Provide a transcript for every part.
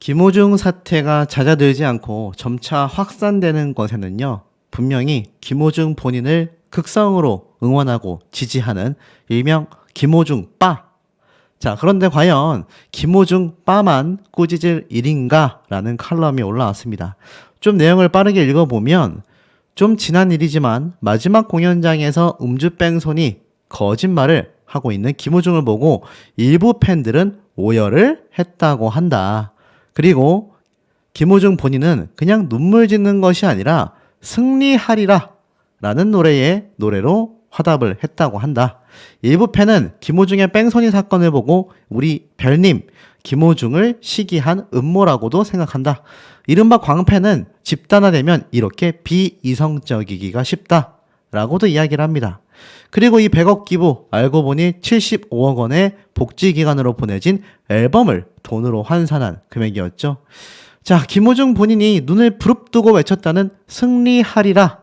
김호중 사태가 잦아들지 않고 점차 확산되는 것에는요, 분명히 김호중 본인을 극성으로 응원하고 지지하는 일명 김호중 빠. 자, 그런데 과연 김호중 빠만 꾸짖을 일인가? 라는 칼럼이 올라왔습니다. 좀 내용을 빠르게 읽어보면 좀 지난 일이지만 마지막 공연장에서 음주뺑소니 거짓말을 하고 있는 김호중을 보고 일부 팬들은 오열을 했다고 한다. 그리고 김호중 본인은 그냥 눈물 짓는 것이 아니라 승리하리라 라는 노래로 화답을 했다고 한다. 일부 팬은 김호중의 뺑소니 사건을 보고 우리 별님 김호중을 시기한 음모라고도 생각한다. 이른바 광팬은 집단화되면 이렇게 비이성적이기가 쉽다 라고도 이야기를 합니다. 그리고 이 100억 기부 알고 보니 75억 원의 복지기관으로 보내진 앨범을 돈으로 환산한 금액이었죠. 자, 김호중 본인이 눈을 부릅뜨고 외쳤다는 승리하리라.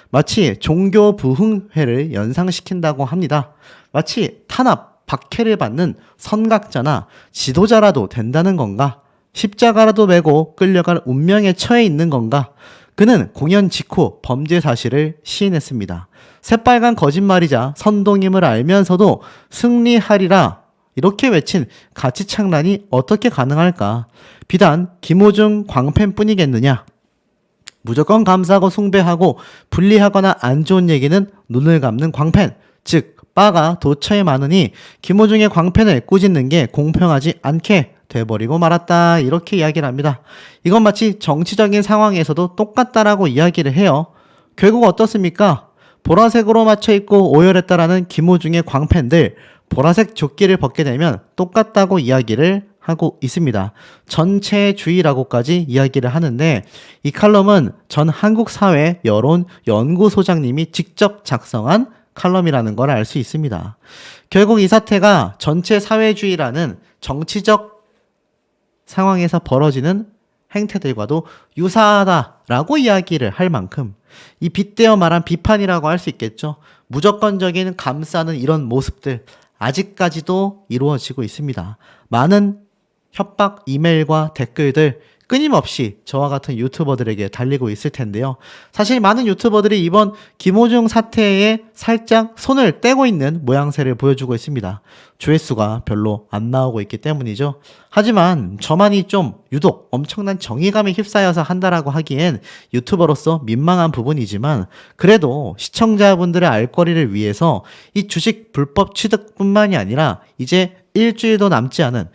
마치 종교 부흥회를 연상시킨다고 합니다. 마치 탄압, 박해를 받는 선각자나 지도자라도 된다는 건가? 십자가라도 메고 끌려갈 운명에 처해 있는 건가? 그는 공연 직후 범죄 사실을 시인했습니다. 새빨간 거짓말이자 선동임을 알면서도 승리하리라 이렇게 외친 가치착란이 어떻게 가능할까? 비단 김호중 광팬뿐이겠느냐? 무조건 감사하고 숭배하고 불리하거나 안 좋은 얘기는 눈을 감는 광팬, 즉 빠가 도처에 많으니 김호중의 광팬을 꾸짖는 게 공평하지 않게 돼버리고 말았다 이렇게 이야기를 합니다. 이건 마치 정치적인 상황에서도 똑같다라고 이야기를 해요. 결국 어떻습니까? 보라색으로 맞춰 입고 오열했다라는 김호중의 광팬들 보라색 조끼를 벗게 되면 똑같다고 이야기를 하고 있습니다. 전체주의라고까지 이야기를 하는데 이 칼럼은 전 한국사회 여론연구소장님이 직접 작성한 칼럼이라는 걸 알 수 있습니다. 결국 이 사태가 전체 사회주의라는 정치적 상황에서 벌어지는 행태들과도 유사하다라고 이야기를 할 만큼 이 빗대어 말한 비판이라고 할 수 있겠죠. 무조건적인 감싸는 이런 모습들 아직까지도 이루어지고 있습니다. 많은 협박 이메일과 댓글들 끊임없이 저와 같은 유튜버들에게 달리고 있을 텐데요. 사실 많은 유튜버들이 이번 김호중 사태에 살짝 손을 떼고 있는 모양새를 보여주고 있습니다. 조회수가 별로 안 나오고 있기 때문이죠. 하지만 저만이 좀 유독 엄청난 정의감에 휩싸여서 한다라고 하기엔 유튜버로서 민망한 부분이지만 그래도 시청자분들의 알 거리를 위해서 이 주식 불법 취득뿐만이 아니라 이제 일주일도 남지 않은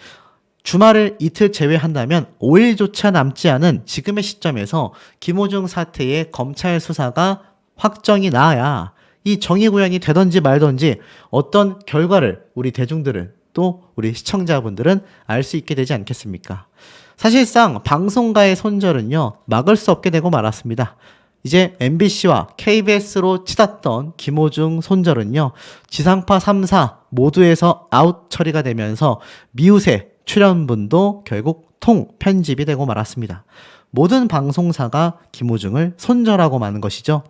주말을 이틀 제외한다면 5일조차 남지 않은 지금의 시점에서 김호중 사태의 검찰 수사가 확정이 나야 이 정의 구현이 되든지 말든지 어떤 결과를 우리 대중들은 또 우리 시청자분들은 알 수 있게 되지 않겠습니까? 사실상 방송가의 손절은요 막을 수 없게 되고 말았습니다. 이제 MBC와 KBS로 치닫던 김호중 손절은요 지상파 3사 모두에서 아웃 처리가 되면서 미우새 출연분도 결국 통편집이 되고 말았습니다. 모든 방송사가 김호중을 손절하고 마는 것이죠.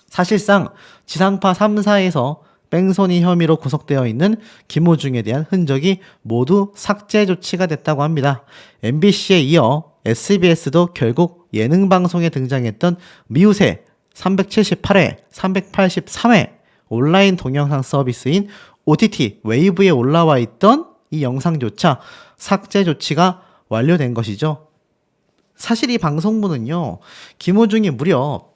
사실상 지상파 3사에서 뺑소니 혐의로 구속되어 있는 김호중에 대한 흔적이 모두 삭제 조치가 됐다고 합니다. MBC에 이어 SBS도 결국 예능방송에 등장했던 미우새 378회, 383회 온라인 동영상 서비스인 OTT 웨이브에 올라와 있던 이 영상조차 삭제 조치가 완료된 것이죠. 사실 이 방송부는요, 김호중이 무려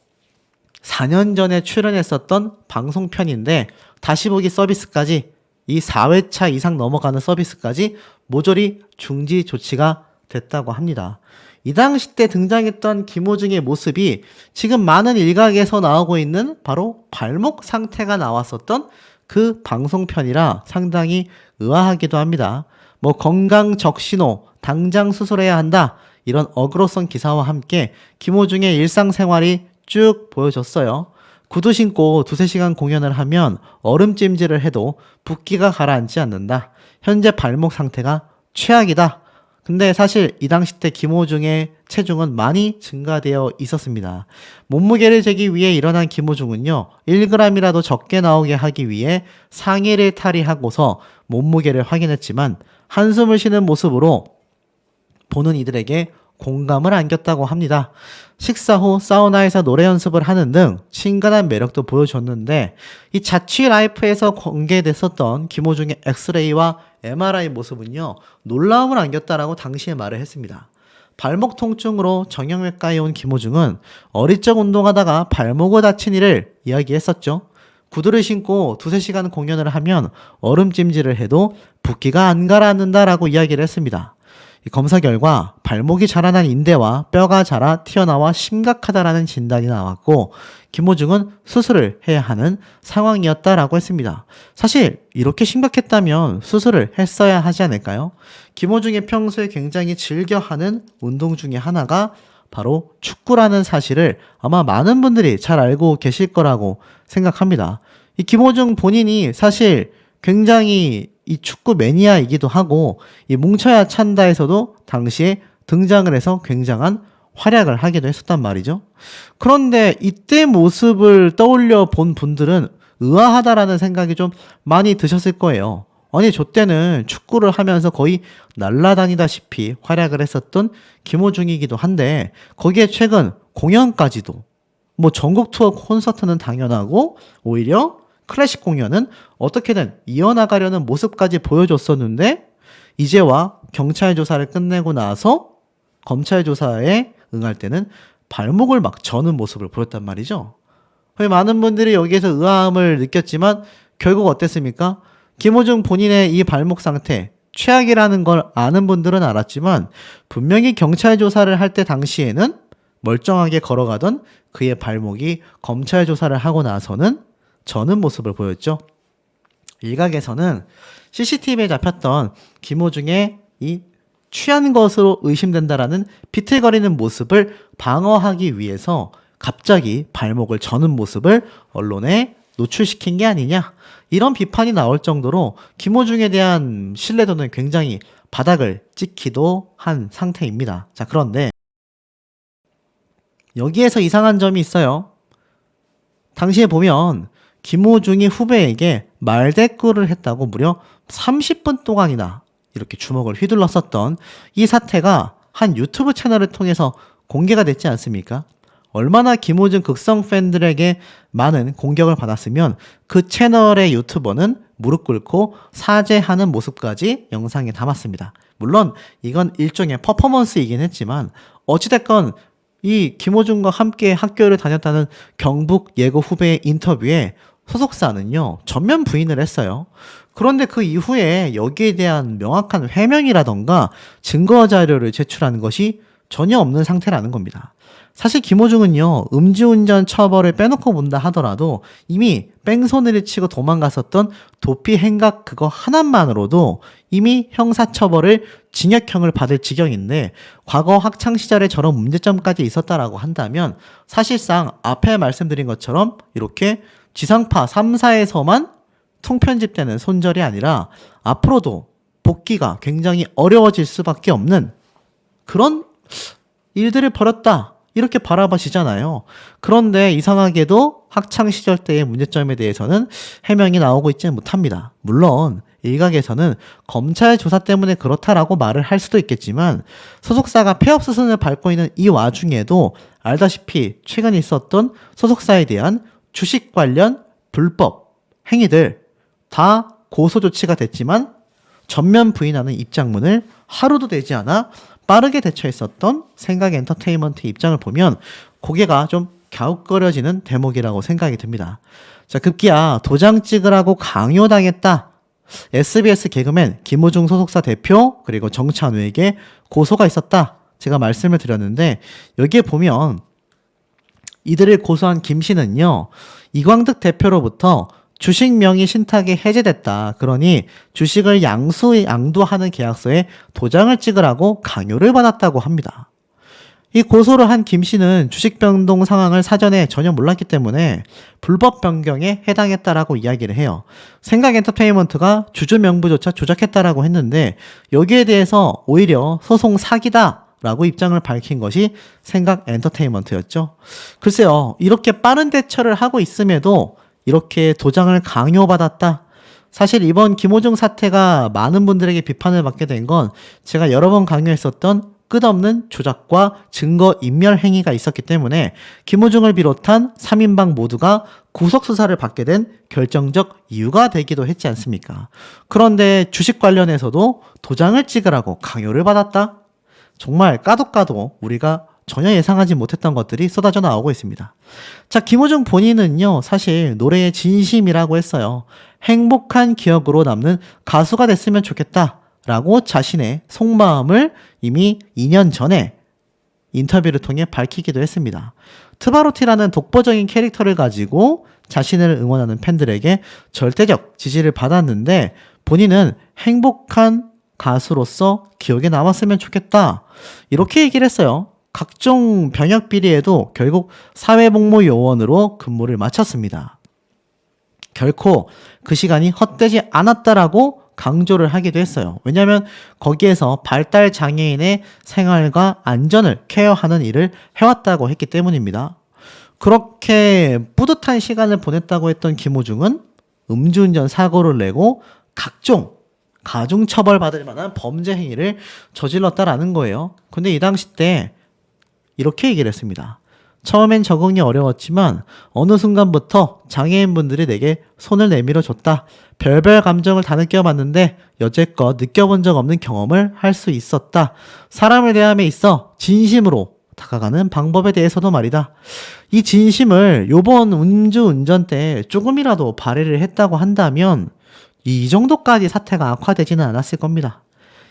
4년 전에 출연했었던 방송편인데 다시 보기 서비스까지 이 4회차 이상 넘어가는 서비스까지 모조리 중지 조치가 됐다고 합니다. 이 당시 때 등장했던 김호중의 모습이 지금 많은 일각에서 나오고 있는 바로 발목 상태가 나왔었던 그 방송편이라 상당히 의아하기도 합니다. 뭐 건강 적신호, 당장 수술해야 한다 이런 어그로성 기사와 함께 김호중의 일상생활이 쭉 보여졌어요. 구두 신고 2-3시간 공연을 하면 얼음찜질을 해도 붓기가 가라앉지 않는다. 현재 발목 상태가 최악이다. 근데 사실 이 당시 때 김호중의 체중은 많이 증가되어 있었습니다. 몸무게를 재기 위해 일어난 김호중은요 1g이라도 적게 나오게 하기 위해 상의를 탈의하고서 몸무게를 확인했지만 한숨을 쉬는 모습으로 보는 이들에게 공감을 안겼다고 합니다. 식사 후 사우나에서 노래 연습을 하는 등 친근한 매력도 보여줬는데 이 자취 라이프에서 공개됐었던 김호중의 엑스레이와 MRI 모습은요 놀라움을 안겼다라고 당시에 말을 했습니다. 발목 통증으로 정형외과에 온 김호중은 어릴 적 운동하다가 발목을 다친 일을 이야기했었죠. 구두를 신고 두세 시간 공연을 하면 얼음찜질을 해도 붓기가 안 가라앉는다라고 이야기를 했습니다. 이 검사 결과 발목이 자라난 인대와 뼈가 자라 튀어나와 심각하다라는 진단이 나왔고 김호중은 수술을 해야 하는 상황이었다라고 했습니다. 사실 이렇게 심각했다면 수술을 했어야 하지 않을까요? 김호중이 평소에 굉장히 즐겨하는 운동 중에 하나가 바로 축구라는 사실을 아마 많은 분들이 잘 알고 계실 거라고 생각합니다. 이 김호중 본인이 사실 굉장히 이 축구 매니아이기도 하고 이 뭉쳐야 찬다에서도 당시에 등장을 해서 굉장한 활약을 하기도 했었단 말이죠. 그런데 이때 모습을 떠올려 본 분들은 의아하다라는 생각이 좀 많이 드셨을 거예요. 아니 저 때는 축구를 하면서 거의 날아다니다시피 활약을 했었던 김호중이기도 한데 거기에 최근 공연까지도 뭐 전국 투어 콘서트는 당연하고 오히려 클래식 공연은 어떻게든 이어나가려는 모습까지 보여줬었는데 이제와 경찰 조사를 끝내고 나서 검찰 조사에 응할 때는 발목을 막 저는 모습을 보였단 말이죠. 많은 분들이 여기에서 의아함을 느꼈지만 결국 어땠습니까? 김호중 본인의 이 발목 상태 최악이라는 걸 아는 분들은 알았지만 분명히 경찰 조사를 할 때 당시에는 멀쩡하게 걸어가던 그의 발목이 검찰 조사를 하고 나서는 저는 모습을 보였죠. 일각에서는 CCTV에 잡혔던 김호중의 이 취한 것으로 의심된다라는 비틀거리는 모습을 방어하기 위해서 갑자기 발목을 저는 모습을 언론에 노출시킨 게 아니냐 이런 비판이 나올 정도로 김호중에 대한 신뢰도는 굉장히 바닥을 찍기도 한 상태입니다. 자, 그런데 여기에서 이상한 점이 있어요. 당시에 보면 김호중이 후배에게 말대꾸를 했다고 무려 30분 동안이나 이렇게 주먹을 휘둘렀었던 이 사태가 한 유튜브 채널을 통해서 공개가 됐지 않습니까? 얼마나 김호중 극성 팬들에게 많은 공격을 받았으면 그 채널의 유튜버는 무릎 꿇고 사죄하는 모습까지 영상에 담았습니다. 물론 이건 일종의 퍼포먼스이긴 했지만 어찌됐건 이 김호중과 함께 학교를 다녔다는 경북 예고 후배의 인터뷰에 소속사는요 전면 부인을 했어요. 그런데 그 이후에 여기에 대한 명확한 해명이라던가 증거 자료를 제출하는 것이 전혀 없는 상태라는 겁니다. 사실 김호중은요 음주운전 처벌을 빼놓고 본다 하더라도 이미 뺑소니를 치고 도망갔었던 도피 행각 그거 하나만으로도 이미 형사처벌을 징역형을 받을 지경인데 과거 학창시절에 저런 문제점까지 있었다라고 한다면 사실상 앞에 말씀드린 것처럼 이렇게 지상파 3사에서만 통편집되는 손절이 아니라 앞으로도 복귀가 굉장히 어려워질 수밖에 없는 그런 일들을 벌였다 이렇게 바라봐지잖아요. 그런데 이상하게도 학창시절 때의 문제점에 대해서는 해명이 나오고 있지 못합니다. 물론 일각에서는 검찰 조사 때문에 그렇다라고 말을 할 수도 있겠지만 소속사가 폐업 수순을 밟고 있는 이 와중에도 알다시피 최근 있었던 소속사에 대한 주식 관련 불법 행위들 다 고소 조치가 됐지만 전면 부인하는 입장문을 하루도 되지 않아 빠르게 대처했었던 생각 엔터테인먼트의 입장을 보면 고개가 좀 갸웃거려지는 대목이라고 생각이 듭니다. 자, 급기야 도장 찍으라고 강요당했다. SBS 개그맨 김호중 소속사 대표 그리고 정찬우에게 고소가 있었다. 제가 말씀을 드렸는데 여기에 보면 이들을 고소한 김 씨는요. 이광득 대표로부터 주식 명의 신탁이 해제됐다. 그러니 주식을 양도하는 계약서에 도장을 찍으라고 강요를 받았다고 합니다. 이 고소를 한 김 씨는 주식 변동 상황을 사전에 전혀 몰랐기 때문에 불법 변경에 해당했다라고 이야기를 해요. 생각 엔터테인먼트가 주주 명부조차 조작했다라고 했는데 여기에 대해서 오히려 소송 사기다 라고 입장을 밝힌 것이 생각 엔터테인먼트였죠. 글쎄요, 이렇게 빠른 대처를 하고 있음에도 이렇게 도장을 강요받았다. 사실 이번 김호중 사태가 많은 분들에게 비판을 받게 된 건 제가 여러 번 강요했었던 끝없는 조작과 증거 인멸 행위가 있었기 때문에 김호중을 비롯한 3인방 모두가 구속수사를 받게 된 결정적 이유가 되기도 했지 않습니까? 그런데 주식 관련해서도 도장을 찍으라고 강요를 받았다? 정말 까도 우리가 전혀 예상하지 못했던 것들이 쏟아져 나오고 있습니다. 자, 김호중 본인은요, 사실 노래의 진심이라고 했어요. 행복한 기억으로 남는 가수가 됐으면 좋겠다 라고 자신의 속마음을 이미 2년 전에 인터뷰를 통해 밝히기도 했습니다. 트바로티라는 독보적인 캐릭터를 가지고 자신을 응원하는 팬들에게 절대적 지지를 받았는데 본인은 행복한 가수로서 기억에 남았으면 좋겠다 이렇게 얘기를 했어요. 각종 병역 비리에도 결국 사회복무요원으로 근무를 마쳤습니다. 결코 그 시간이 헛되지 않았다라고 강조를 하기도 했어요. 왜냐하면 거기에서 발달 장애인의 생활과 안전을 케어하는 일을 해왔다고 했기 때문입니다. 그렇게 뿌듯한 시간을 보냈다고 했던 김호중은 음주운전 사고를 내고 각종 가중처벌받을 만한 범죄 행위를 저질렀다라는 거예요. 근데 이 당시 때 이렇게 얘기를 했습니다. 처음엔 적응이 어려웠지만 어느 순간부터 장애인분들이 내게 손을 내밀어 줬다. 별별 감정을 다 느껴봤는데 여태껏 느껴본 적 없는 경험을 할 수 있었다. 사람을 대함에 있어 진심으로 다가가는 방법에 대해서도 말이다. 이 진심을 요번 음주운전 때 조금이라도 발휘를 했다고 한다면 이 정도까지 사태가 악화되지는 않았을 겁니다.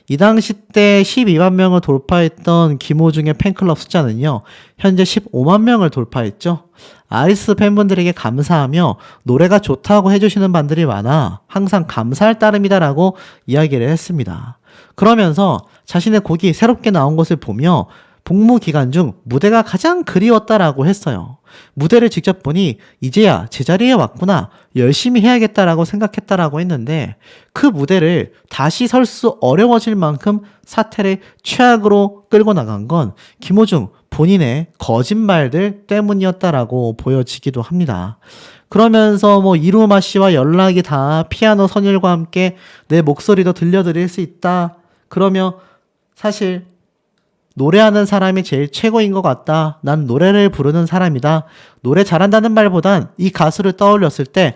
이 당시 때 12만 명을 돌파했던 김호중의 팬클럽 숫자는요, 현재 15만 명을 돌파했죠. 아리스 팬분들에게 감사하며 노래가 좋다고 해주시는 분들이 많아 항상 감사할 따름이다라고 이야기를 했습니다. 그러면서 자신의 곡이 새롭게 나온 것을 보며 복무 기간 중 무대가 가장 그리웠다라고 했어요. 무대를 직접 보니 이제야 제자리에 왔구나, 열심히 해야겠다라고 생각했다라고 했는데 그 무대를 다시 설 수 어려워질 만큼 사태를 최악으로 끌고 나간 건 김호중 본인의 거짓말들 때문이었다라고 보여지기도 합니다. 그러면서 이루마 씨와 연락이 다 피아노 선율과 함께 내 목소리도 들려드릴 수 있다. 그러며 사실 노래하는 사람이 제일 최고인 것 같다. 난 노래를 부르는 사람이다. 노래 잘한다는 말보단 이 가수를 떠올렸을 때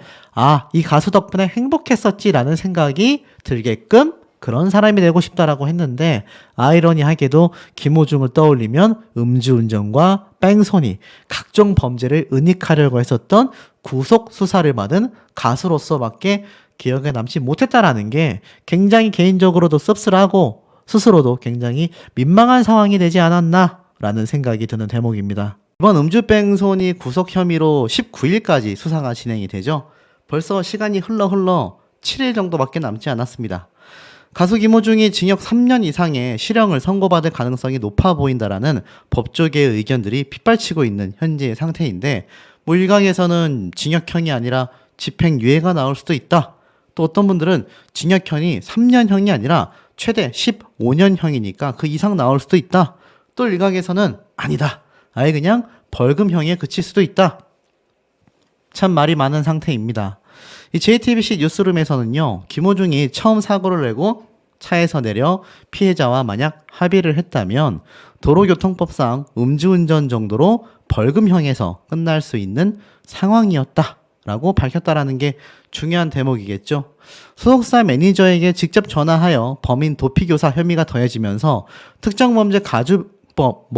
이 가수 덕분에 행복했었지라는 생각이 들게끔 그런 사람이 되고 싶다라고 했는데 아이러니하게도 김호중을 떠올리면 음주운전과 뺑소니, 각종 범죄를 은닉하려고 했었던 구속 수사를 받은 가수로서밖에 기억에 남지 못했다라는 게 굉장히 개인적으로도 씁쓸하고 스스로도 굉장히 민망한 상황이 되지 않았나라는 생각이 드는 대목입니다. 이번 음주뺑소니 구속 혐의로 19일까지 수사가 진행이 되죠. 벌써 시간이 흘러 7일 정도밖에 남지 않았습니다. 가수 김호중이 징역 3년 이상의 실형을 선고받을 가능성이 높아 보인다라는 법조계의 의견들이 빗발치고 있는 현재의 상태인데 일각에서는 징역형이 아니라 집행유예가 나올 수도 있다. 또 어떤 분들은 징역형이 3년형이 아니라 최대 15년형이니까 그 이상 나올 수도 있다. 또 일각에서는 아니다. 아예 그냥 벌금형에 그칠 수도 있다. 참 말이 많은 상태입니다. 이 JTBC 뉴스룸에서는요, 김호중이 처음 사고를 내고 차에서 내려 피해자와 만약 합의를 했다면 도로교통법상 음주운전 정도로 벌금형에서 끝날 수 있는 상황이었다 라고 밝혔다라는 게 중요한 대목이겠죠. 소속사 매니저에게 직접 전화하여 범인 도피교사 혐의가 더해지면서 특정범죄 가중법,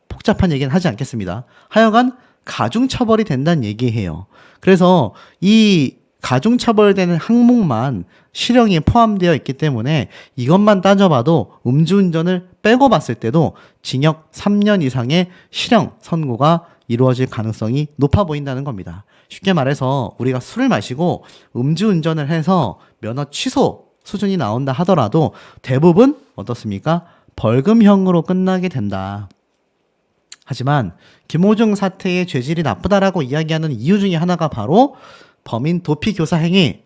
복잡한 얘기는 하지 않겠습니다. 하여간 가중처벌이 된다는 얘기예요. 그래서 이 가중처벌되는 항목만 실형이 포함되어 있기 때문에 이것만 따져봐도 음주운전을 빼고 봤을 때도 징역 3년 이상의 실형 선고가 이루어질 가능성이 높아 보인다는 겁니다. 쉽게 말해서 우리가 술을 마시고 음주운전을 해서 면허 취소 수준이 나온다 하더라도 대부분 어떻습니까? 벌금형으로 끝나게 된다. 하지만 김호중 사태의 죄질이 나쁘다라고 이야기하는 이유 중에 하나가 바로 범인 도피교사 행위,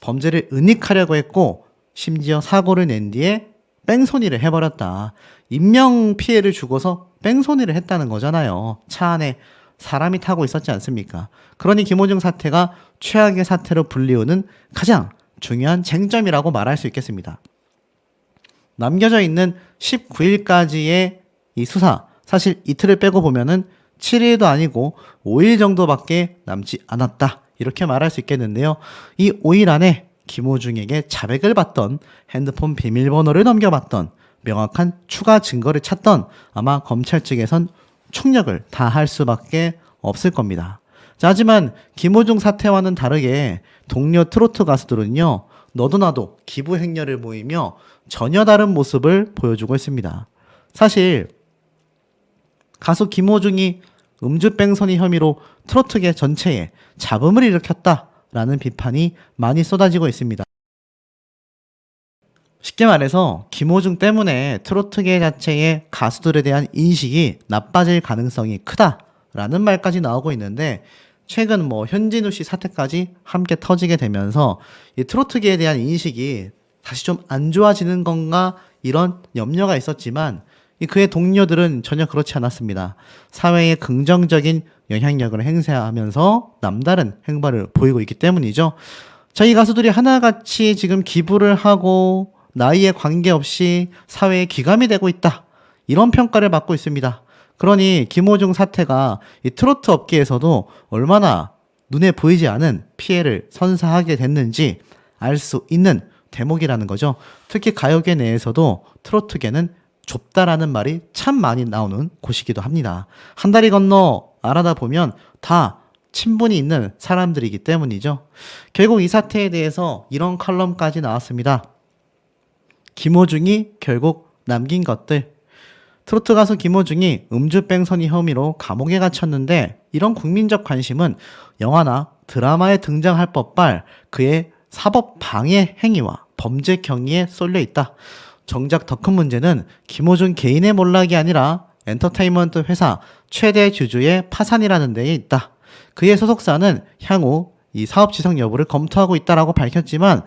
범죄를 은닉하려고 했고 심지어 사고를 낸 뒤에 뺑소니를 해버렸다. 인명피해를 주고서 뺑소니를 했다는 거잖아요. 차 안에 사람이 타고 있었지 않습니까? 그러니 김호중 사태가 최악의 사태로 불리우는 가장 중요한 쟁점이라고 말할 수 있겠습니다. 남겨져 있는 19일까지의 이 수사, 사실 이틀을 빼고 보면은 7일도 아니고 5일 정도밖에 남지 않았다. 이렇게 말할 수 있겠는데요. 이 5일 안에 김호중에게 자백을 받던, 핸드폰 비밀번호를 넘겨봤던, 명확한 추가 증거를 찾던 아마 검찰 측에선 총력을 다할 수밖에 없을 겁니다. 자, 하지만 김호중 사태와는 다르게 동료 트로트 가수들은요, 너도 나도 기부 행렬을 모이며 전혀 다른 모습을 보여주고 있습니다. 사실 가수 김호중이 음주뺑소니 혐의로 트로트계 전체에 잡음을 일으켰다라는 비판이 많이 쏟아지고 있습니다. 쉽게 말해서 김호중 때문에 트로트계 자체의 가수들에 대한 인식이 나빠질 가능성이 크다라는 말까지 나오고 있는데, 최근 현진우 씨 사태까지 함께 터지게 되면서 이 트로트계에 대한 인식이 다시 좀 안 좋아지는 건가, 이런 염려가 있었지만 그의 동료들은 전혀 그렇지 않았습니다. 사회에 긍정적인 영향력을 행사하면서 남다른 행보를 보이고 있기 때문이죠. 자, 이 가수들이 하나같이 지금 기부를 하고 나이에 관계없이 사회에 기감이 되고 있다, 이런 평가를 받고 있습니다. 그러니 김호중 사태가 이 트로트 업계에서도 얼마나 눈에 보이지 않은 피해를 선사하게 됐는지 알 수 있는 대목이라는 거죠. 특히 가요계 내에서도 트로트계는 좁다라는 말이 참 많이 나오는 곳이기도 합니다. 한 다리 건너 알아다 보면 다 친분이 있는 사람들이기 때문이죠. 결국 이 사태에 대해서 이런 칼럼까지 나왔습니다. 김호중이 결국 남긴 것들. 트로트 가수 김호중이 음주뺑소니 혐의로 감옥에 갇혔는데, 이런 국민적 관심은 영화나 드라마에 등장할 법할 그의 사법 방해 행위와 범죄 경위에 쏠려 있다. 정작 더 큰 문제는 김호중 개인의 몰락이 아니라 엔터테인먼트 회사 최대 주주의 파산이라는 데에 있다. 그의 소속사는 향후 이 사업 지속 여부를 검토하고 있다라고 밝혔지만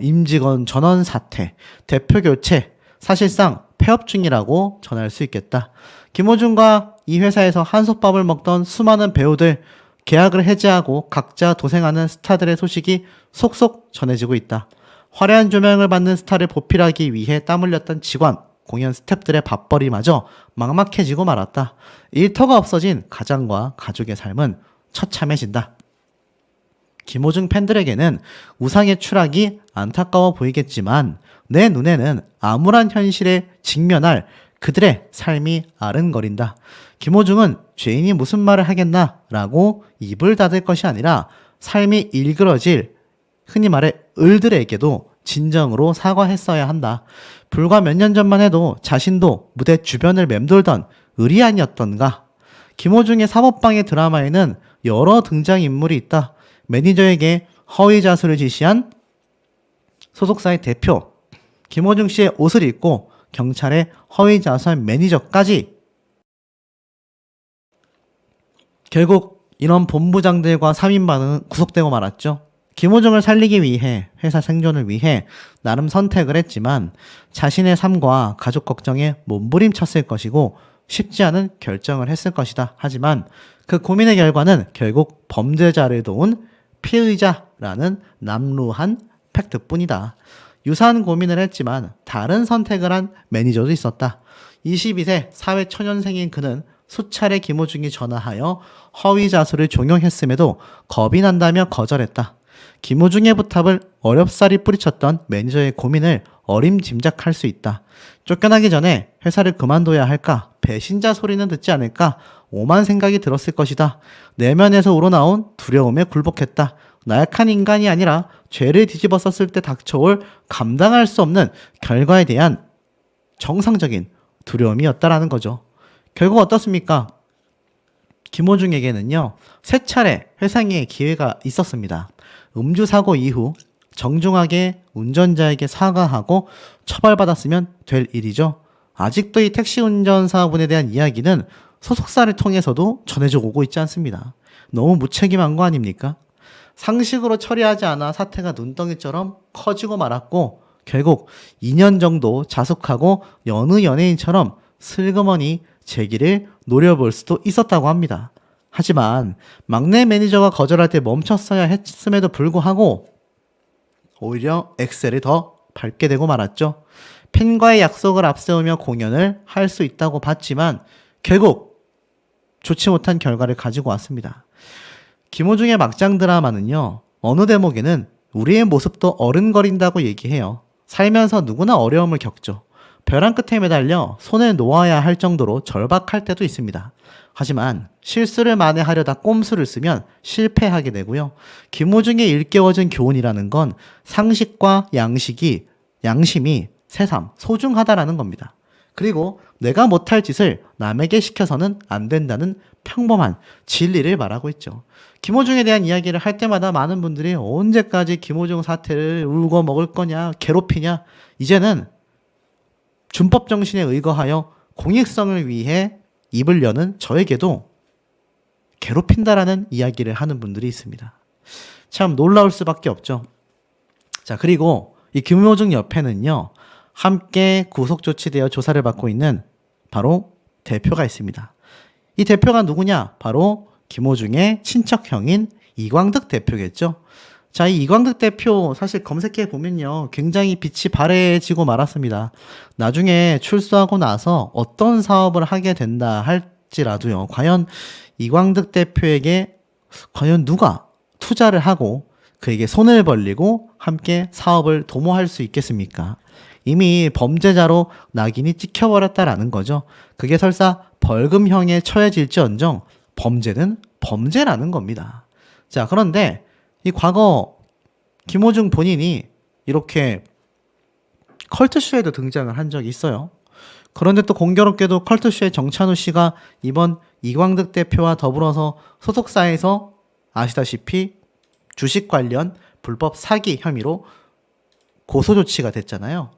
임직원 전원 사퇴, 대표 교체, 사실상 폐업 중이라고 전할 수 있겠다. 김호중과 이 회사에서 한솥밥을 먹던 수많은 배우들, 계약을 해지하고 각자 도생하는 스타들의 소식이 속속 전해지고 있다. 화려한 조명을 받는 스타를 보필하기 위해 땀 흘렸던 직원, 공연 스태프들의 밥벌이마저 막막해지고 말았다. 일터가 없어진 가장과 가족의 삶은 처참해진다. 김호중 팬들에게는 우상의 추락이 안타까워 보이겠지만 내 눈에는 암울한 현실에 직면할 그들의 삶이 아른거린다. 김호중은 죄인이 무슨 말을 하겠나 라고 입을 닫을 것이 아니라 삶이 일그러질, 흔히 말해 을들에게도 진정으로 사과했어야 한다. 불과 몇 년 전만 해도 자신도 무대 주변을 맴돌던 을이 아니었던가. 김호중의 사법방해 드라마에는 여러 등장인물이 있다. 매니저에게 허위 자수를 지시한 소속사의 대표, 김호중 씨의 옷을 입고 경찰에 허위 자수한 매니저까지. 결국 이런 본부장들과 3인방은 구속되고 말았죠. 김호중을 살리기 위해, 회사 생존을 위해 나름 선택을 했지만 자신의 삶과 가족 걱정에 몸부림쳤을 것이고 쉽지 않은 결정을 했을 것이다. 하지만 그 고민의 결과는 결국 범죄자를 도운 피의자라는 남루한 팩트뿐이다. 유사한 고민을 했지만 다른 선택을 한 매니저도 있었다. 22세 사회초년생인 그는 수차례 김호중이 전화하여 허위 자수를 종용했음에도 겁이 난다며 거절했다. 김호중의 부탁을 어렵사리 뿌리쳤던 매니저의 고민을 어림짐작할 수 있다. 쫓겨나기 전에 회사를 그만둬야 할까, 배신자 소리는 듣지 않을까, 오만 생각이 들었을 것이다. 내면에서 우러나온 두려움에 굴복했다. 나약한 인간이 아니라 죄를 뒤집어 썼을 때 닥쳐올 감당할 수 없는 결과에 대한 정상적인 두려움이었다라는 거죠. 결국 어떻습니까? 김호중에게는요, 3차례 회상의 기회가 있었습니다. 음주 사고 이후 정중하게 운전자에게 사과하고 처벌받았으면 될 일이죠. 아직도 이 택시 운전사분에 대한 이야기는 소속사를 통해서도 전해져 오고 있지 않습니다. 너무 무책임한 거 아닙니까? 상식으로 처리하지 않아 사태가 눈덩이처럼 커지고 말았고, 결국 2년 정도 자숙하고 여느 연예인처럼 슬그머니 재기를 노려볼 수도 있었다고 합니다. 하지만 막내 매니저가 거절할 때 멈췄어야 했음에도 불구하고 오히려 엑셀을 더 밟게 되고 말았죠. 팬과의 약속을 앞세우며 공연을 할 수 있다고 봤지만 결국 좋지 못한 결과를 가지고 왔습니다. 김호중의 막장 드라마는요, 어느 대목에는 우리의 모습도 어른거린다고 얘기해요. 살면서 누구나 어려움을 겪죠. 벼랑 끝에 매달려 손을 놓아야 할 정도로 절박할 때도 있습니다. 하지만 실수를 만회하려다 꼼수를 쓰면 실패하게 되고요. 김호중의 일깨워진 교훈이라는 건 상식과 양심이 새삼 소중하다라는 겁니다. 그리고 내가 못할 짓을 남에게 시켜서는 안 된다는 평범한 진리를 말하고 있죠. 김호중에 대한 이야기를 할 때마다 많은 분들이 언제까지 김호중 사태를 울고 먹을 거냐, 괴롭히냐. 이제는 준법 정신에 의거하여 공익성을 위해 입을 여는 저에게도 괴롭힌다라는 이야기를 하는 분들이 있습니다. 참 놀라울 수밖에 없죠. 자, 그리고 이 김호중 옆에는요, 함께 구속 조치되어 조사를 받고 있는 바로 대표가 있습니다. 이 대표가 누구냐? 바로 김호중의 친척형인 이광득 대표겠죠. 자, 이 이광득 대표 사실 검색해 보면요, 굉장히 빛이 발해지고 말았습니다. 나중에 출소하고 나서 어떤 사업을 하게 된다 할지라도요, 과연 이광득 대표에게 과연 누가 투자를 하고 그에게 손을 벌리고 함께 사업을 도모할 수 있겠습니까? 이미 범죄자로 낙인이 찍혀버렸다라는 거죠. 그게 설사 벌금형에 처해질지언정 범죄는 범죄라는 겁니다. 자, 그런데 이 과거 김호중 본인이 이렇게 컬트쇼에도 등장을 한 적이 있어요. 그런데 또 공교롭게도 컬트쇼의 정찬우 씨가 이번 이광득 대표와 더불어서 소속사에서 아시다시피 주식 관련 불법 사기 혐의로 고소 조치가 됐잖아요.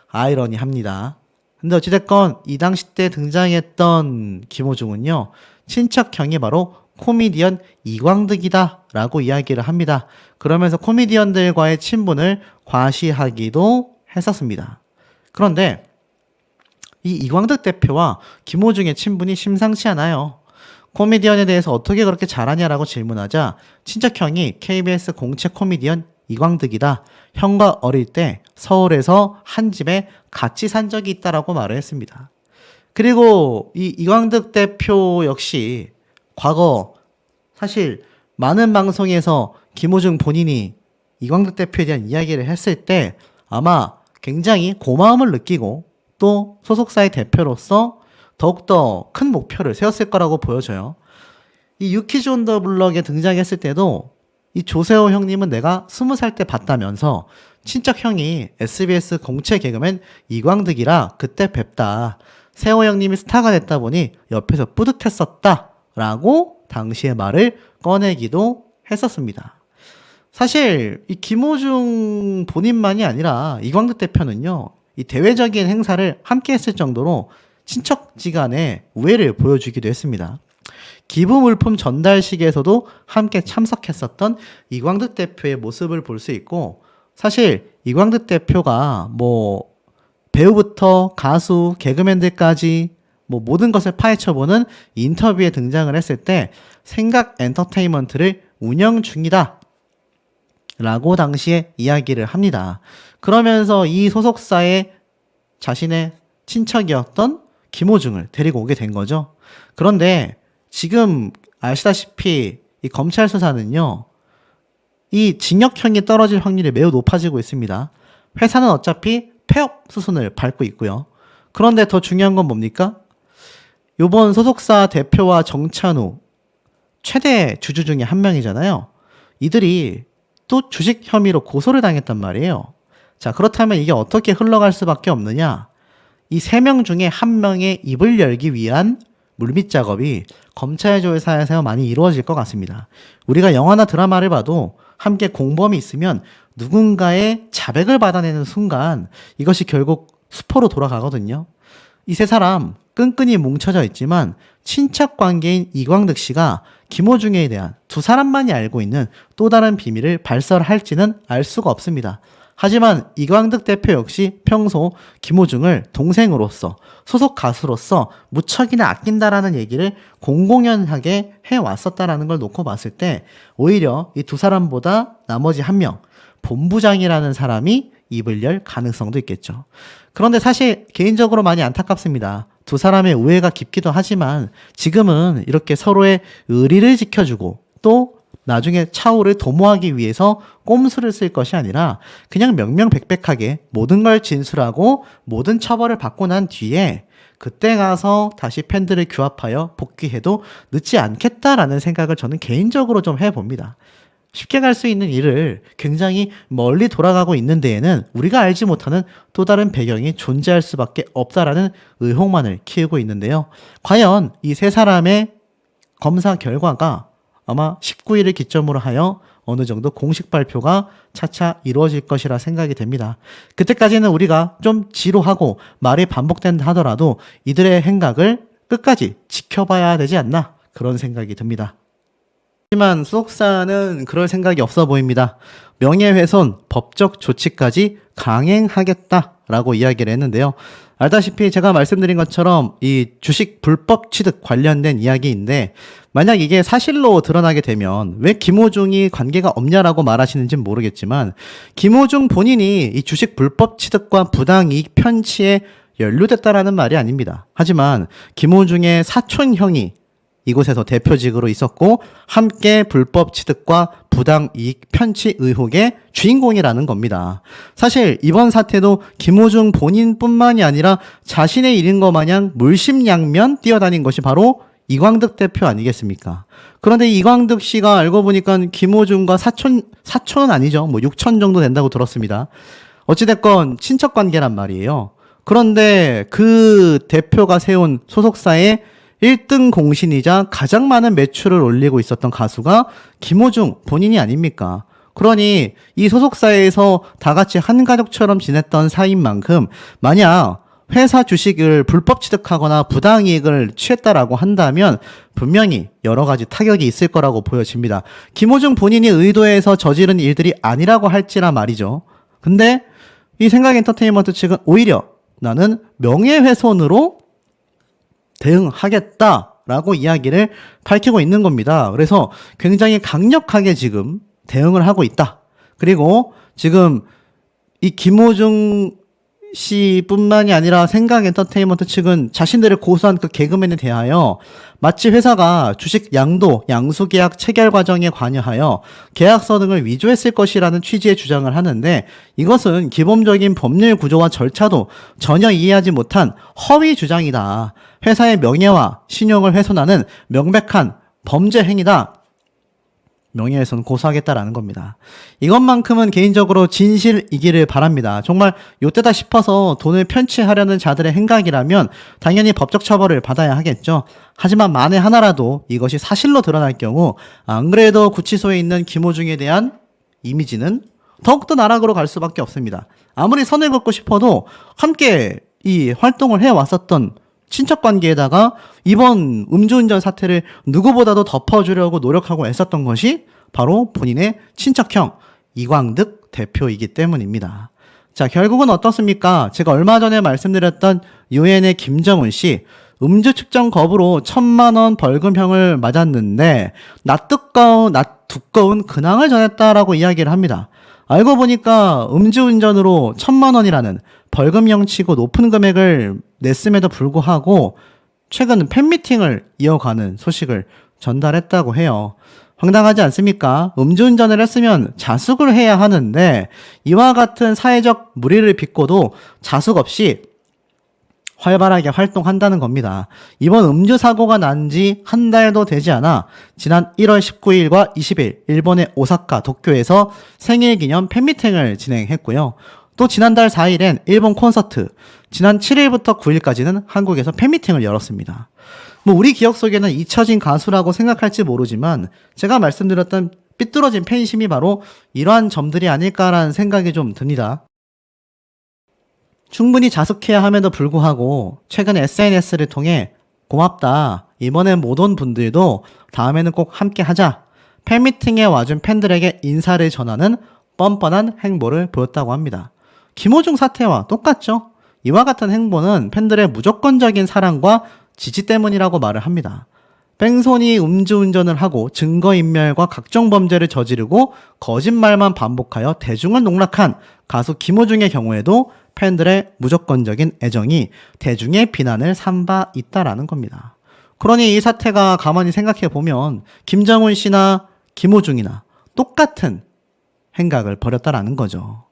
아이러니합니다. 근데 어찌됐건 이 당시 때 등장했던 김호중은요, 친척형이 바로 코미디언 이광득이다 라고 이야기를 합니다. 그러면서 코미디언들과의 친분을 과시하기도 했었습니다. 그런데 이 이광득 대표와 김호중의 친분이 심상치 않아요. 코미디언에 대해서 어떻게 그렇게 잘하냐라고 질문하자 친척형이 KBS 공채 코미디언 이광득이다. 형과 어릴 때 서울에서 한 집에 같이 산 적이 있다라고 말을 했습니다. 그리고 이 이광득 대표 역시 과거 사실 많은 방송에서 김호중 본인이 이광득 대표에 대한 이야기를 했을 때 아마 굉장히 고마움을 느끼고 또 소속사의 대표로서 더욱더 큰 목표를 세웠을 거라고 보여져요. 이 유키즈 온 더 블럭에 등장했을 때도 이 조세호 형님은 내가 20살 때 봤다면서 친척 형이 SBS 공채 개그맨 이광득이라 그때 뵙다. 세호 형님이 스타가 됐다 보니 옆에서 뿌듯했었다 라고 당시의 말을 꺼내기도 했었습니다. 사실 이 김호중 본인만이 아니라 이광득 대표는요, 이 대외적인 행사를 함께 했을 정도로 친척지간의 우애를 보여주기도 했습니다. 기부 물품 전달식에서도 함께 참석했었던 이광득 대표의 모습을 볼 수 있고, 사실 이광득 대표가 뭐 배우부터 가수, 개그맨들까지 뭐 모든 것을 파헤쳐보는 인터뷰에 등장을 했을 때 생각 엔터테인먼트를 운영 중이다 라고 당시에 이야기를 합니다. 그러면서 이 소속사에 자신의 친척이었던 김호중을 데리고 오게 된 거죠. 그런데 지금 아시다시피 이 검찰 수사는요, 이 징역형이 떨어질 확률이 매우 높아지고 있습니다. 회사는 어차피 폐업 수순을 밟고 있고요. 그런데 더 중요한 건 뭡니까? 이번 소속사 대표와 정찬우 최대 주주 중에 한 명이잖아요. 이들이 또 주식 혐의로 고소를 당했단 말이에요. 자, 그렇다면 이게 어떻게 흘러갈 수밖에 없느냐? 이 3명 중에 1명의 입을 열기 위한 물밑 작업이 검찰 조사에서 많이 이루어질 것 같습니다. 우리가 영화나 드라마를 봐도 함께 공범이 있으면 누군가의 자백을 받아내는 순간 이것이 결국 수포로 돌아가거든요. 이 세 사람 끈끈이 뭉쳐져 있지만 친척 관계인 이광득 씨가 김호중에 대한 두 사람만이 알고 있는 또 다른 비밀을 발설할지는 알 수가 없습니다. 하지만 이광득 대표 역시 평소 김호중을 동생으로서 소속 가수로서 무척이나 아낀다라는 얘기를 공공연하게 해왔었다라는 걸 놓고 봤을 때 오히려 이 두 사람보다 나머지 1명 본부장이라는 사람이 입을 열 가능성도 있겠죠. 그런데 사실 개인적으로 많이 안타깝습니다. 두 사람의 우애가 깊기도 하지만 지금은 이렇게 서로의 의리를 지켜주고 또 나중에 차후를 도모하기 위해서 꼼수를 쓸 것이 아니라 그냥 명명백백하게 모든 걸 진술하고 모든 처벌을 받고 난 뒤에 그때 가서 다시 팬들을 규합하여 복귀해도 늦지 않겠다라는 생각을 저는 개인적으로 좀 해봅니다. 쉽게 갈 수 있는 일을 굉장히 멀리 돌아가고 있는 데에는 우리가 알지 못하는 또 다른 배경이 존재할 수밖에 없다라는 의혹만을 키우고 있는데요. 과연 이 세 사람의 검사 결과가 아마 19일을 기점으로 하여 어느 정도 공식 발표가 차차 이루어질 것이라 생각이 됩니다. 그때까지는 우리가 좀 지루하고 말이 반복된다 하더라도 이들의 행각을 끝까지 지켜봐야 되지 않나 그런 생각이 듭니다. 하지만 소속사는 그럴 생각이 없어 보입니다. 명예훼손 법적 조치까지 강행하겠다라고 이야기를 했는데요. 알다시피 제가 말씀드린 것처럼 이 주식 불법 취득 관련된 이야기인데 만약 이게 사실로 드러나게 되면 왜 김호중이 관계가 없냐라고 말하시는지는 모르겠지만 김호중 본인이 이 주식 불법 취득과 부당이익 편취에 연루됐다라는 말이 아닙니다. 하지만 김호중의 사촌형이 이곳에서 대표직으로 있었고 함께 불법 취득과 부당이익 편취 의혹의 주인공이라는 겁니다. 사실 이번 사태도 김호중 본인뿐만이 아니라 자신의 일인 것 마냥 물심양면 뛰어다닌 것이 바로 이광득 대표 아니겠습니까? 그런데 이광득 씨가 알고 보니까 김호중과 사촌은 아니죠. 뭐 6천 정도 된다고 들었습니다. 어찌됐건 친척 관계란 말이에요. 그런데 그 대표가 세운 소속사의 1등 공신이자 가장 많은 매출을 올리고 있었던 가수가 김호중 본인이 아닙니까? 그러니 이 소속사에서 다 같이 한 가족처럼 지냈던 사이인 만큼 만약 회사 주식을 불법 취득하거나 부당이익을 취했다라고 한다면 분명히 여러 가지 타격이 있을 거라고 보여집니다. 김호중 본인이 의도해서 저지른 일들이 아니라고 할지라 말이죠. 근데 이 생각엔터테인먼트 측은 오히려 나는 명예훼손으로 대응하겠다라고 이야기를 밝히고 있는 겁니다. 그래서 굉장히 강력하게 지금 대응을 하고 있다. 그리고 지금 이 김호중 씨뿐만이 아니라 생각엔터테인먼트 측은 자신들을 고소한 그 개그맨에 대하여 마치 회사가 주식 양도, 양수계약 체결 과정에 관여하여 계약서 등을 위조했을 것이라는 취지의 주장을 하는데 이것은 기본적인 법률 구조와 절차도 전혀 이해하지 못한 허위 주장이다. 회사의 명예와 신용을 훼손하는 명백한 범죄 행위다. 명예훼손 고소하겠다라는 겁니다. 이것만큼은 개인적으로 진실이기를 바랍니다. 정말 요때다 싶어서 돈을 편취하려는 자들의 행각이라면 당연히 법적 처벌을 받아야 하겠죠. 하지만 만에 하나라도 이것이 사실로 드러날 경우 안 그래도 구치소에 있는 김호중에 대한 이미지는 더욱더 나락으로 갈 수밖에 없습니다. 아무리 선을 긋고 싶어도 함께 이 활동을 해왔었던 친척관계에다가 이번 음주운전 사태를 누구보다도 덮어주려고 노력하고 애썼던 것이 바로 본인의 친척형 이광득 대표이기 때문입니다. 자, 결국은 어떻습니까? 제가 얼마 전에 말씀드렸던 UN의 김정은 씨 음주 측정 거부로 1,000만 원 벌금형을 맞았는데 낯 두꺼운 근황을 전했다라고 이야기를 합니다. 알고 보니까 음주운전으로 1,000만 원이라는 벌금형치고 높은 금액을 냈음에도 불구하고 최근 팬미팅을 이어가는 소식을 전달했다고 해요. 황당하지 않습니까? 음주운전을 했으면 자숙을 해야 하는데 이와 같은 사회적 물의를 빚고도 자숙 없이 활발하게 활동한다는 겁니다. 이번 음주 사고가 난 지 한 달도 되지 않아 지난 1월 19일과 20일 일본의 오사카, 도쿄에서 생일 기념 팬미팅을 진행했고요. 또 지난달 4일엔 일본 콘서트, 지난 7일부터 9일까지는 한국에서 팬미팅을 열었습니다. 뭐 우리 기억 속에는 잊혀진 가수라고 생각할지 모르지만 제가 말씀드렸던 삐뚤어진 팬심이 바로 이러한 점들이 아닐까라는 생각이 좀 듭니다. 충분히 자숙해야 함에도 불구하고 최근 SNS를 통해 고맙다. 이번엔 못 온 분들도 다음에는 꼭 함께 하자. 팬미팅에 와준 팬들에게 인사를 전하는 뻔뻔한 행보를 보였다고 합니다. 김호중 사태와 똑같죠? 이와 같은 행보는 팬들의 무조건적인 사랑과 지지 때문이라고 말을 합니다. 뺑소니 음주운전을 하고 증거인멸과 각종 범죄를 저지르고 거짓말만 반복하여 대중을 농락한 가수 김호중의 경우에도 팬들의 무조건적인 애정이 대중의 비난을 산 바 있다라는 겁니다. 그러니 이 사태가 가만히 생각해 보면 김정은 씨나 김호중이나 똑같은 행각을 벌였다라는 거죠.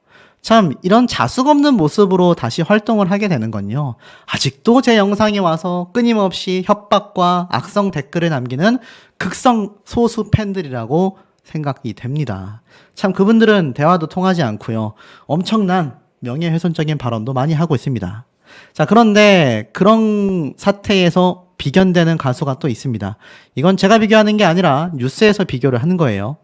참 이런 자숙 없는 모습으로 다시 활동을 하게 되는 건요, 아직도 제 영상에 와서 끊임없이 협박과 악성 댓글을 남기는 극성 소수 팬들이라고 생각이 됩니다. 참 그분들은 대화도 통하지 않고요, 엄청난 명예훼손적인 발언도 많이 하고 있습니다. 자, 그런데 그런 사태에서 비견되는 가수가 또 있습니다. 이건 제가 비교하는 게 아니라 뉴스에서 비교를 하는 거예요.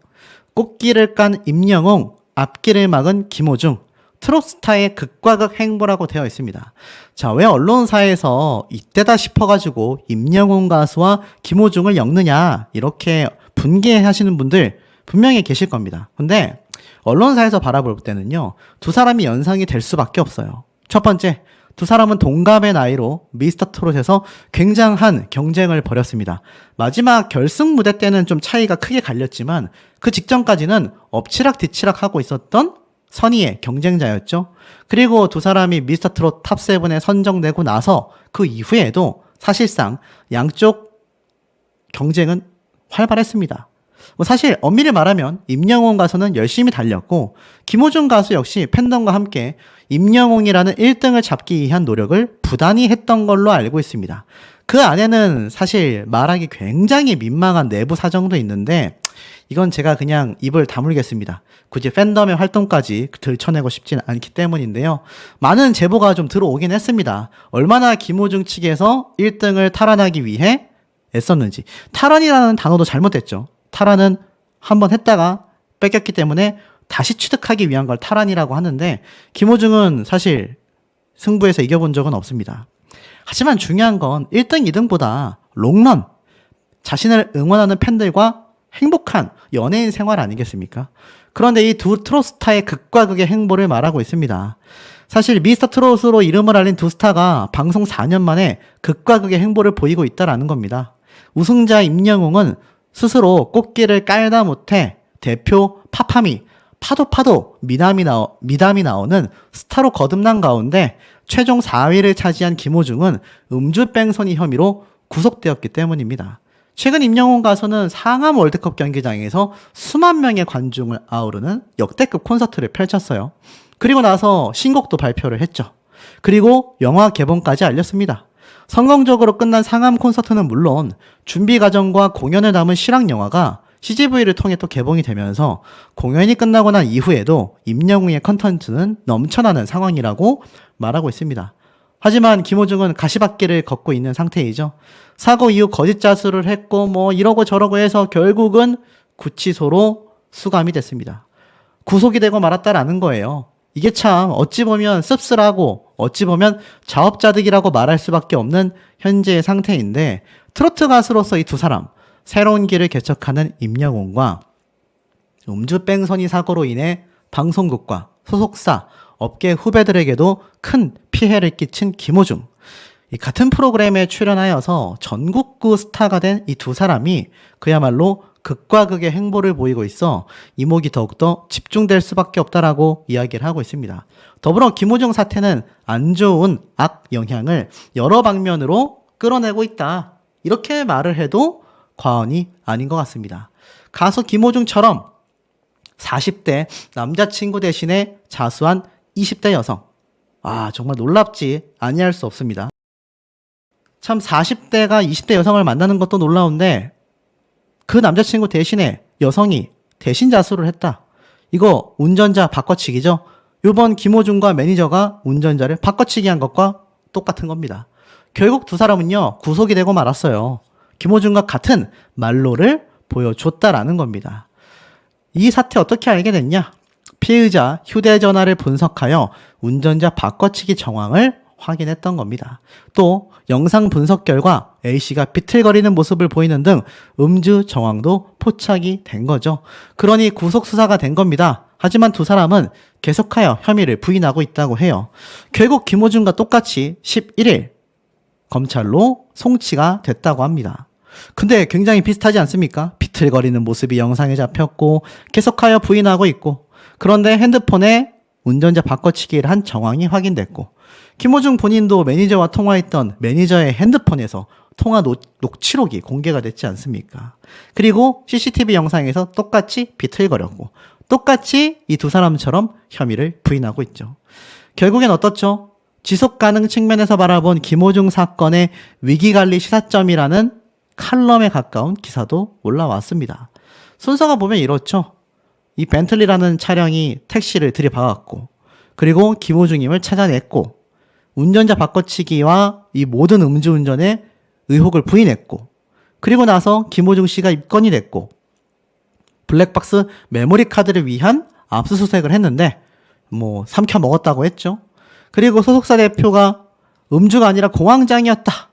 꽃길을 깐 임영웅, 앞길을 막은 김호중, 트롯스타의 극과 극 행보라고 되어 있습니다. 자, 왜 언론사에서 이때다 싶어가지고 임영웅 가수와 김호중을 엮느냐 이렇게 분개하시는 분들 분명히 계실 겁니다. 근데 언론사에서 바라볼 때는요, 두 사람이 연상이 될 수밖에 없어요. 첫 번째, 두 사람은 동갑의 나이로 미스터 트롯에서 굉장한 경쟁을 벌였습니다. 마지막 결승 무대 때는 좀 차이가 크게 갈렸지만 그 직전까지는 엎치락뒤치락 하고 있었던 선의의 경쟁자였죠. 그리고 두 사람이 미스터 트롯 탑7에 선정되고 나서 그 이후에도 사실상 양쪽 경쟁은 활발했습니다. 사실 엄밀히 말하면 임영웅 가수는 열심히 달렸고 김호중 가수 역시 팬덤과 함께 임영웅이라는 1등을 잡기 위한 노력을 부단히 했던 걸로 알고 있습니다. 그 안에는 사실 말하기 굉장히 민망한 내부 사정도 있는데 이건 제가 그냥 입을 다물겠습니다. 굳이 팬덤의 활동까지 들춰내고 싶지는 않기 때문인데요. 많은 제보가 좀 들어오긴 했습니다. 얼마나 김호중 측에서 1등을 탈환하기 위해 애썼는지. 탈환이라는 단어도 잘못됐죠. 탈환은 한번 했다가 뺏겼기 때문에 다시 취득하기 위한 걸 탈환이라고 하는데 김호중은 사실 승부에서 이겨본 적은 없습니다. 하지만 중요한 건 1등, 2등보다 롱런, 자신을 응원하는 팬들과 행복한 연예인 생활 아니겠습니까? 그런데 이 두 트롯스타의 극과 극의 행보를 말하고 있습니다. 사실 미스터 트롯으로 이름을 알린 두 스타가 방송 4년 만에 극과 극의 행보를 보이고 있다는 겁니다. 우승자 임영웅은 스스로 꽃길을 깔다 못해 대표 파파미, 파도 미담이 나오는 스타로 거듭난 가운데 최종 4위를 차지한 김호중은 음주뺑소니 혐의로 구속되었기 때문입니다. 최근 임영웅 가수는 상암 월드컵 경기장에서 수만 명의 관중을 아우르는 역대급 콘서트를 펼쳤어요. 그리고 나서 신곡도 발표를 했죠. 그리고 영화 개봉까지 알렸습니다. 성공적으로 끝난 상암 콘서트는 물론 준비 과정과 공연을 담은 실황 영화가 CGV를 통해 또 개봉이 되면서 공연이 끝나고 난 이후에도 임영웅의 컨텐츠는 넘쳐나는 상황이라고 말하고 있습니다. 하지만 김호중은 가시밭길을 걷고 있는 상태이죠. 사고 이후 거짓 자수를 했고 뭐 이러고 저러고 해서 결국은 구치소로 수감이 됐습니다. 구속이 되고 말았다라는 거예요. 이게 참 어찌 보면 씁쓸하고 어찌 보면 자업자득이라고 말할 수밖에 없는 현재의 상태인데, 트로트 가수로서 이 두 사람, 새로운 길을 개척하는 임영웅과 음주뺑소니 사고로 인해 방송국과 소속사, 업계 후배들에게도 큰 피해를 끼친 김호중, 이 같은 프로그램에 출연하여서 전국구 스타가 된 이 두 사람이 그야말로 극과 극의 행보를 보이고 있어 이목이 더욱더 집중될 수밖에 없다라고 이야기를 하고 있습니다. 더불어 김호중 사태는 안 좋은 악 영향을 여러 방면으로 끌어내고 있다, 이렇게 말을 해도 과언이 아닌 것 같습니다. 가수 김호중처럼 40대 남자친구 대신에 자수한 20대 여성, 정말 놀랍지 아니할 수 없습니다. 참 40대가 20대 여성을 만나는 것도 놀라운데 그 남자친구 대신에 여성이 대신 자수를 했다. 이거 운전자 바꿔치기죠. 이번 김호중과 매니저가 운전자를 바꿔치기 한 것과 똑같은 겁니다. 결국 두 사람은요, 구속이 되고 말았어요. 김호중과 같은 말로를 보여줬다라는 겁니다. 이 사태 어떻게 알게 됐냐? 피의자 휴대전화를 분석하여 운전자 바꿔치기 정황을 확인했던 겁니다. 또 영상 분석 결과 A씨가 비틀거리는 모습을 보이는 등 음주 정황도 포착이 된 거죠. 그러니 구속 수사가 된 겁니다. 하지만 두 사람은 계속하여 혐의를 부인하고 있다고 해요. 결국 김호중과 똑같이 11일 검찰로 송치가 됐다고 합니다. 근데 굉장히 비슷하지 않습니까? 비틀거리는 모습이 영상에 잡혔고 계속하여 부인하고 있고, 그런데 핸드폰에 운전자 바꿔치기를 한 정황이 확인됐고, 김호중 본인도 매니저와 통화했던 매니저의 핸드폰에서 통화 녹취록이 공개가 됐지 않습니까? 그리고 CCTV 영상에서 똑같이 비틀거렸고 똑같이 이 두 사람처럼 혐의를 부인하고 있죠. 결국엔 어떻죠? 지속 가능 측면에서 바라본 김호중 사건의 위기관리 시사점이라는 칼럼에 가까운 기사도 올라왔습니다. 순서가 보면 이렇죠. 이 벤틀리라는 차량이 택시를 들이박았고, 그리고 김호중임을 찾아냈고, 운전자 바꿔치기와 이 모든 음주운전에 의혹을 부인했고, 그리고 나서 김호중 씨가 입건이 됐고, 블랙박스 메모리 카드를 위한 압수수색을 했는데 삼켜 먹었다고 했죠. 그리고 소속사 대표가 음주가 아니라 공황장애였다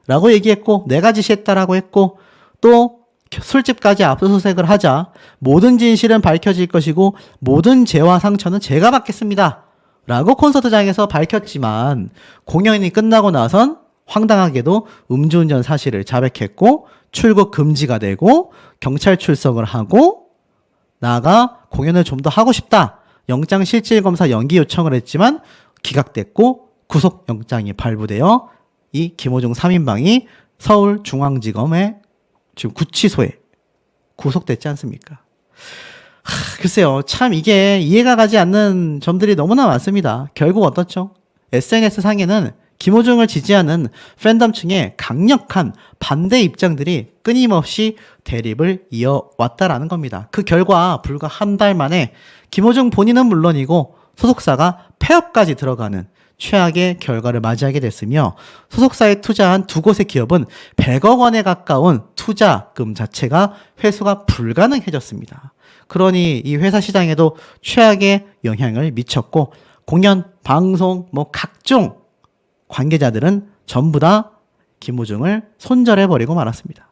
라고 얘기했고, 내가 지시했다라고 했고, 또 술집까지 압수수색을 하자 모든 진실은 밝혀질 것이고 모든 죄와 상처는 제가 받겠습니다 라고 콘서트장에서 밝혔지만, 공연이 끝나고 나선 황당하게도 음주운전 사실을 자백했고 출국 금지가 되고 경찰 출석을 하고, 나아가 공연을 좀 더 하고 싶다 영장실질검사 연기 요청을 했지만 기각됐고 구속영장이 발부되어 이 김호중 3인방이 서울중앙지검의 지금 구치소에 구속됐지 않습니까? 글쎄요, 참 이게 이해가 가지 않는 점들이 너무나 많습니다. 결국 어떻죠? SNS 상에는 김호중을 지지하는 팬덤층의 강력한 반대 입장들이 끊임없이 대립을 이어왔다라는 겁니다. 그 결과 불과 한 달 만에 김호중 본인은 물론이고 소속사가 폐업까지 들어가는 최악의 결과를 맞이하게 됐으며, 소속사에 투자한 두 곳의 기업은 100억 원에 가까운 투자금 자체가 회수가 불가능해졌습니다. 그러니 이 회사 시장에도 최악의 영향을 미쳤고, 공연, 방송, 각종 관계자들은 전부 다 김호중을 손절해버리고 말았습니다.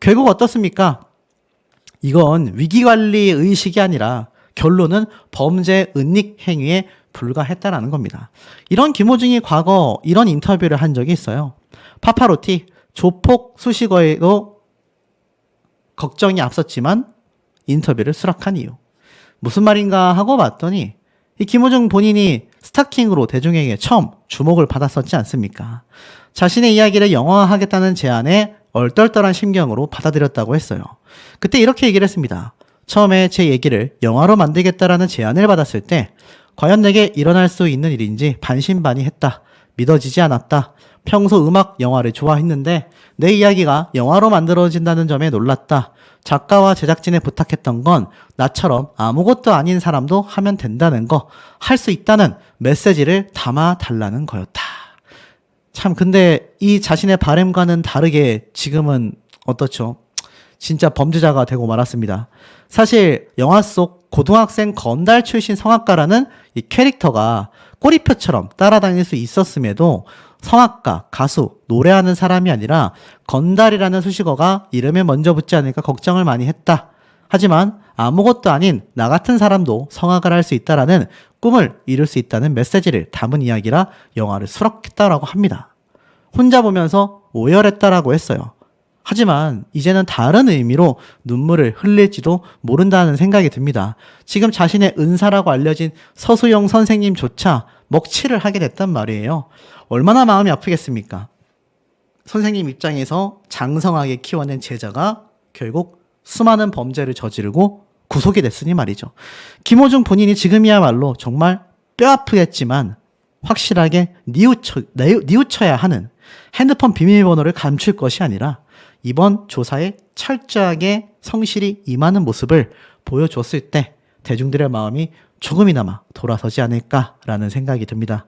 결국 어떻습니까? 이건 위기관리 의식이 아니라 결론은 범죄 은닉 행위에 불과했다라는 겁니다. 이런 김호중이 과거 이런 인터뷰를 한 적이 있어요. 파파로티 조폭 수식어에도 걱정이 앞섰지만 인터뷰를 수락한 이유. 무슨 말인가 하고 봤더니 이 김호중 본인이 스타킹으로 대중에게 처음 주목을 받았었지 않습니까? 자신의 이야기를 영화화하겠다는 제안에 얼떨떨한 심경으로 받아들였다고 했어요. 그때 이렇게 얘기를 했습니다. 처음에 제 얘기를 영화로 만들겠다라는 제안을 받았을 때 과연 내게 일어날 수 있는 일인지 반신반의했다. 믿어지지 않았다. 평소 음악 영화를 좋아했는데 내 이야기가 영화로 만들어진다는 점에 놀랐다. 작가와 제작진에 부탁했던 건 나처럼 아무것도 아닌 사람도 하면 된다는 거, 할 수 있다는 메시지를 담아달라는 거였다. 참, 근데 이 자신의 바람과는 다르게 지금은 어떻죠? 진짜 범죄자가 되고 말았습니다. 사실 영화 속 고등학생 건달 출신 성악가라는 이 캐릭터가 꼬리표처럼 따라다닐 수 있었음에도 성악가, 가수, 노래하는 사람이 아니라 건달이라는 수식어가 이름에 먼저 붙지 않을까 걱정을 많이 했다. 하지만 아무것도 아닌 나 같은 사람도 성악을 할 수 있다라는 꿈을 이룰 수 있다는 메시지를 담은 이야기라 영화를 수락했다라고 합니다. 혼자 보면서 오열했다라고 했어요. 하지만 이제는 다른 의미로 눈물을 흘릴지도 모른다는 생각이 듭니다. 지금 자신의 은사라고 알려진 서수영 선생님조차 먹칠을 하게 됐단 말이에요. 얼마나 마음이 아프겠습니까? 선생님 입장에서 장성하게 키워낸 제자가 결국 수많은 범죄를 저지르고 구속이 됐으니 말이죠. 김호중 본인이 지금이야말로 정말 뼈아프겠지만 확실하게 뉘우쳐야 하는 핸드폰 비밀번호를 감출 것이 아니라 이번 조사에 철저하게 성실히 임하는 모습을 보여줬을 때 대중들의 마음이 조금이나마 돌아서지 않을까라는 생각이 듭니다.